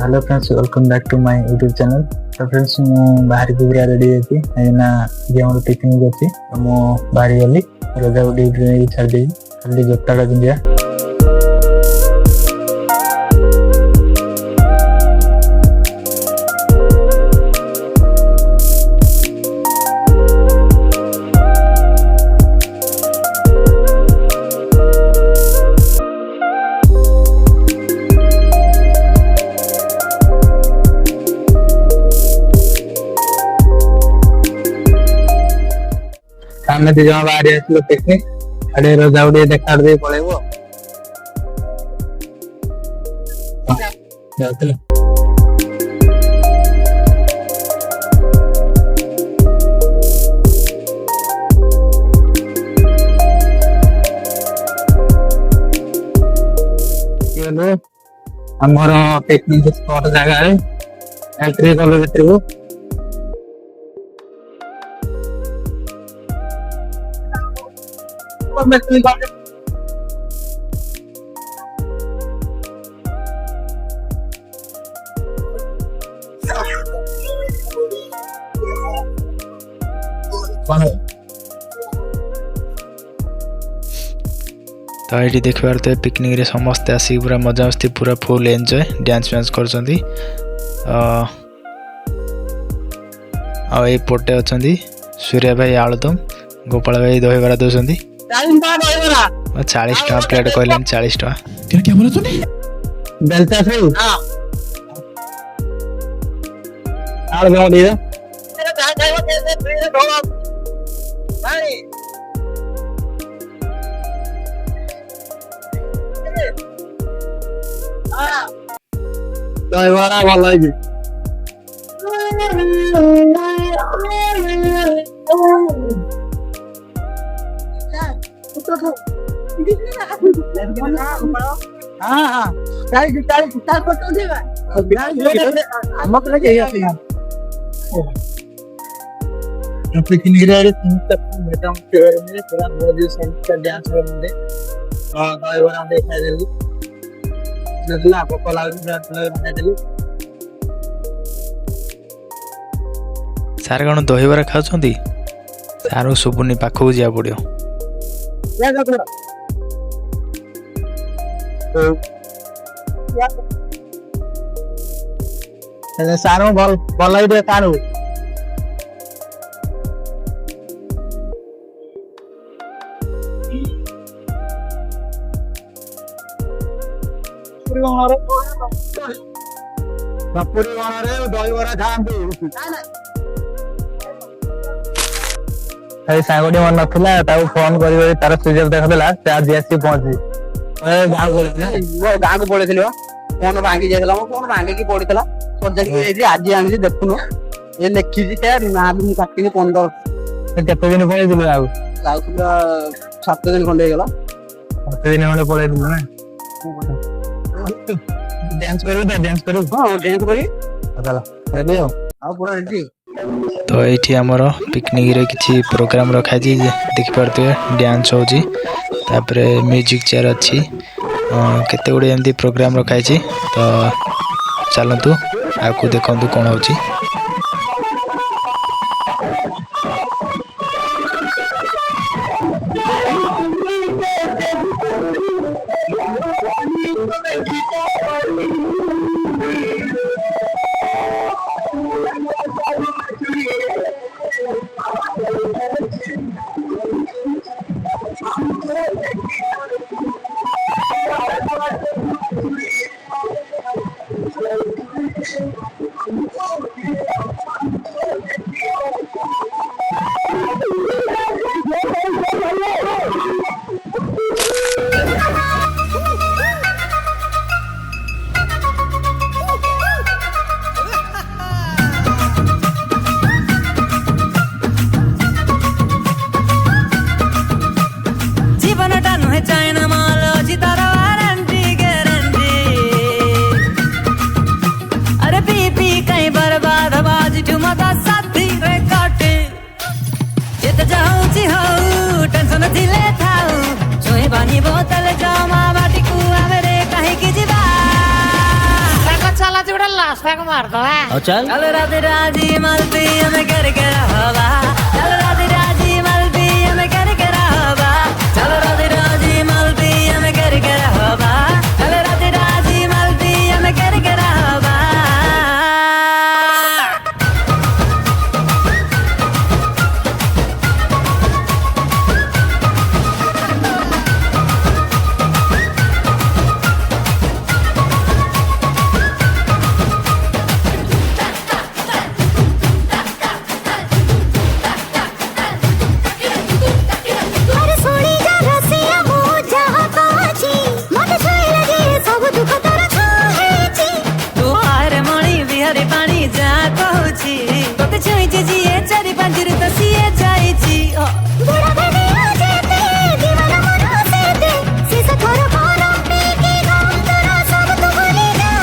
Hello friends, welcome back to my YouTube channel. तो friends मु बाहर को पूरा रेडी अछि एना जे हमर पिकनिक अछि मु बाहर गली रजा उडी छाड़ दे खाली जोताड़ा पिंदिया। सामने दी जमा बाहर आसलो पिकनिक अड़े रजा उडी देखा दे पळेबो जातले चलो हमर पिकनिक स्पॉट जगह है एंट्री कर लेते हो। तो ये देखबार तो पिकनिक रे समस्त आसी पूरा मजा मस्ती पूरा फुल एंजॉय डांस वांस करछंती। आ ए पोटे अछंती सूर्या भाई आलुदम, गोपाल भाई दही बरा दोसंती 40 टका प्लेट कहलेन 40 टका। क्या क्या बोला तूने? बेलता से हां आल गांव दे तेरा कहां जाएगा तेरे ढोला भाई हां दही बरा भल लागी हाँ हाँ चार फोटो देगा हम तो लगे यार तो पिकनिक रे तीन तक बेटा फेर में पूरा बॉडी सेंट का डांस करने हां गाय बना दे खाई देली नदला को लाग बना देली सार कौन दही बरा खाउछंती सार सुबुनी पाखु जिया पड़ियो या जा तोरा तो सारो बल बलाई दे कानु पूरी वाला रे दही बरा खांतु ए सागोडी मन नथिला ताऊ फोन करिवे तार सुजल देख देला से आज एसी पहुंची ए गांव को पड़ेथिलो फोन भांगी जायला मो फोन भांगे की पड़ितला सजल के आज आनी देखुनो ए लेखि जी ते ना भी काटी 15 केते दिन पळे दिलो आउ लाइक 7 दिन खंडे गेला 7 दिन खंडे पळे दिलो ना डांस करू हां डांस करी चला रेडी हो आ पूरा रेडी। तो ये आमर पिकनिक रे किसी प्रोग्राम रखाई देखी पारे डांस होची तापरे म्यूजिक चेयर अच्छी केते गुड़े एमती प्रोग्राम रखाई तो चलतु आपको देखु कौन होची। बोतल जमा बाटी कुआ मेरे कहीं की जीवा आज गोटे लास्ट को मारदवा और चल चल राधे राजी मलती हमें करके रहवा चल राधे राजी मलती हमें करके रहवा चल राधे राजी मलती हमें करके रहवा चल राधे राजी मलती हमें करके रहवा अरे सोनी जा रसिया मो जहा काची मत छई लगे सब दुख तर छाहेची तू आरे मणि बिहारी पानी जा कहूची तोते छईचे जिए चारि पांच रे तो सिए जाईची बुढ़ा भेदे आजेते दीवाना मनो सेते सिसा थोर कोरो पीकी गम तोरा सब तू भूली जा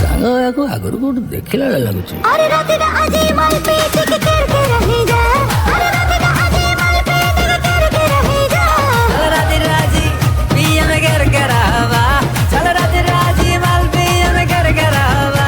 सालो याको आगुर को देखिला लागुची अरे राती दा आजी माल पे टिक करके रही जा अरे राती दा आजी माल पे टिक करके रही जा चल राधे राजी पिया में करके रहवा चल राधे राजी मल पिया में करके रहवा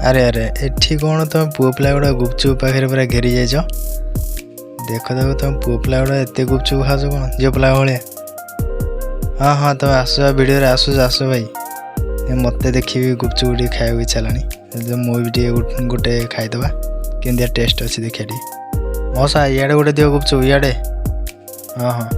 अरे अरे एठी कौन तुम पुओ पिला गुड़ा गुपचुप पाखे पूरा घेरी जाइछ देख देख तुम पुओ पिला गुड़ा एत गुपचुप खास कौन झील पिला भाया हाँ हाँ तुम आस भिडियो आस भाई मत देखी गुपचुप टे खाया इच्छा है मुझे भी गोटे खाईदे केमती टेस्ट अच्छी देखिए मौसा इे गोटे दिव गुपचुप इे हाँ हाँ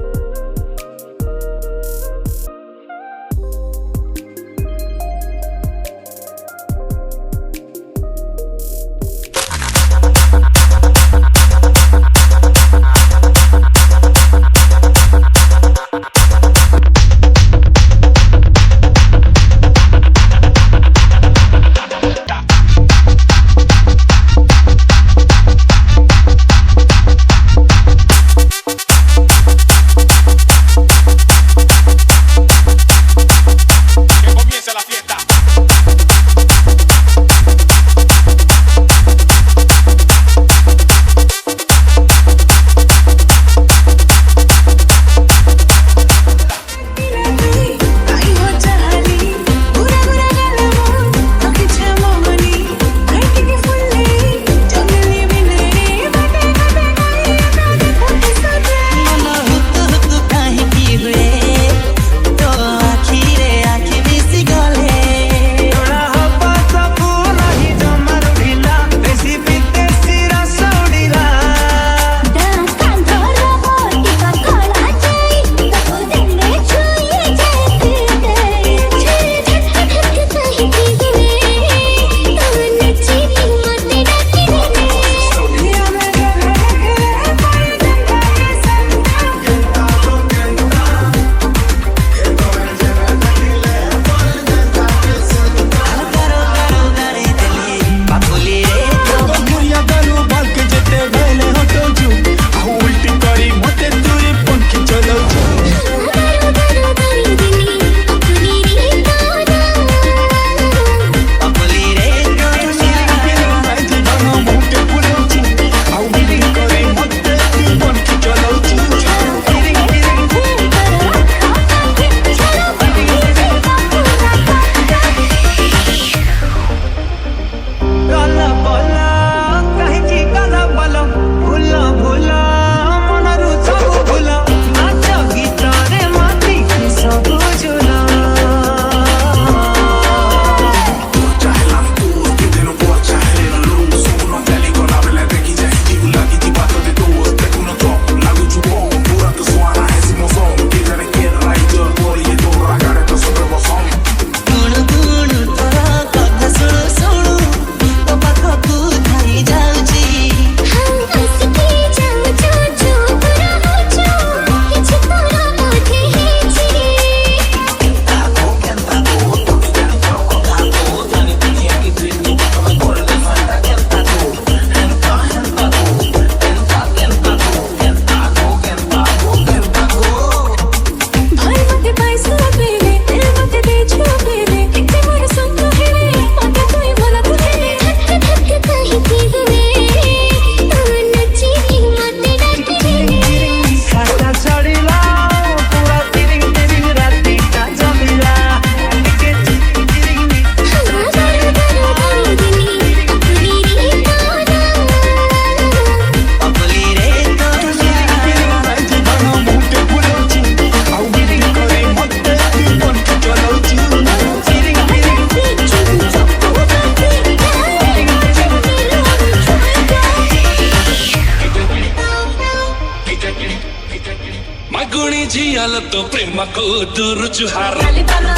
ଚାଲ ତ ପ୍ରେମକୁ ଦୂର ଜୁହାର ଖାଲି ପାନ